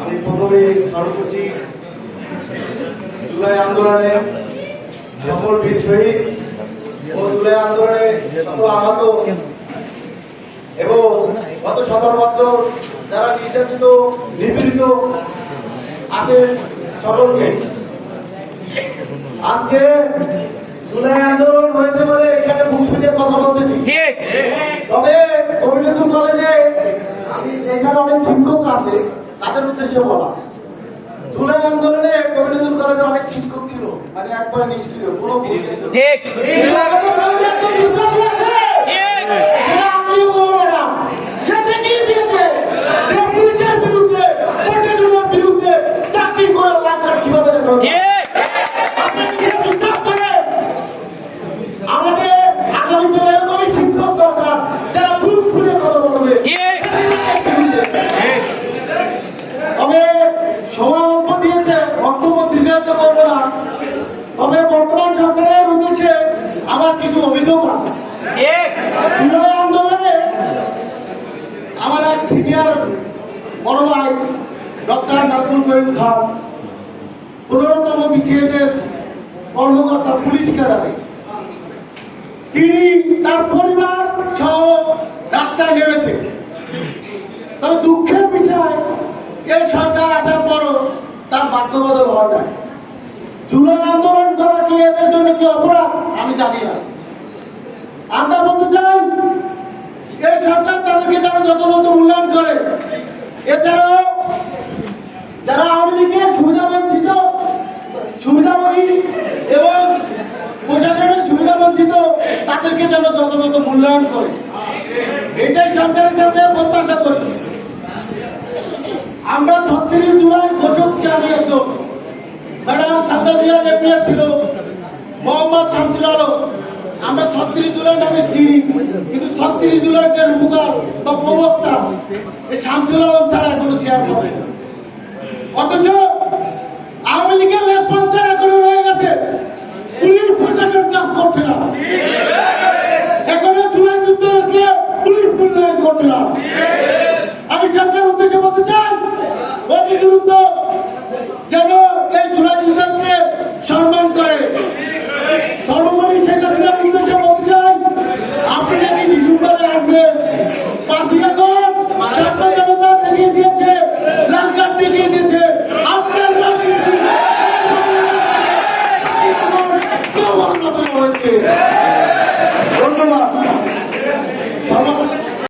আমি প্রথমে স্মরণ করছি জুলাই আন্দোলনে সকল বীর শহীদ ও জুলাই আন্দোলনে সকল আহত এবং গত 17 বছর যারা নির্যাতিত নিপীড়িত আছেন সকলকে। আজকে জুলাই আন্দোলন হয়েছে বলে এখানে মুখ ফুটে কথা বলতেছি, ঠিক। তবে কবিরুল কলেজে আমি এখানে অনেক শিক্ষক আছে, তাদের উদ্দেশ্যে বলা, জুলাই আন্দোলনে কবিরুল কলেজে অনেক শিক্ষক ছিল, মানে একবারে নিষ্ক্রিয়, কোনো ভূমিকা ছিল না। ঠিক। আমাদের আগামীতে এরকমই শিক্ষক দরকার যারা বুক খুলে কথা বলবে। তবে সময় অল্প দিয়েছে, বক্তব্য দীর্ঘায়িত করবো না। তবে বর্তমান সরকারের উদ্দেশ্যে আমার কিছু অভিযোগ আছে। জুলাই আন্দোলনে আমার এক সিনিয়র বড় ভাই ডক্টর নাজমুল করিম খান 15তম বিসিএস এর কর্মকর্তা, পুলিশ ক্যাডারে, তিনি তার পরিবার সহ রাস্তায় নেমেছে। তবে দুঃখের বিষয়, এই সরকার আসার পরও তার বাধ্যবাধক হওয়া যায়। জুলাই আন্দোলন করা কি এদের জন্য কি অপরাধ আমি জানি না। আমরা বলতে চাই এই সরকার তাদেরকে যেন যথাযথ মূল্যায়ন করে। এছাড়াও যারা আওয়ামী লীগের সুবিধাভোগী এবং প্রশাসনের সুবিধা বঞ্চিত তাদেরকে যেন যথাযথ মূল্যায়ন করে, এটাই সরকারের কাছে প্রত্যাশা করি। আমরা 36 জুলাই ঘোষক জানিয়েছ, ম্যাডাম খালেদা জিয়ার এপিএস ছিল মোহাম্মদ শামসুল আলম। আমরা 36 জুলাই নামে চিনি, কিন্তু 36 জুলাই যে রূপকার বা প্রবক্তা এই শামসুল আলম ছাড়া এখনো চেয়ার পাচ্ছে না। অথচ আওয়ামী লীগের রেসপন্সার এখনো রয়ে গেছে, পুলিশ প্রশাসন কাজ করছে না, এখনো জুলাই যুদ্ধকে পুলিশ মূল্যায়ন করছে না।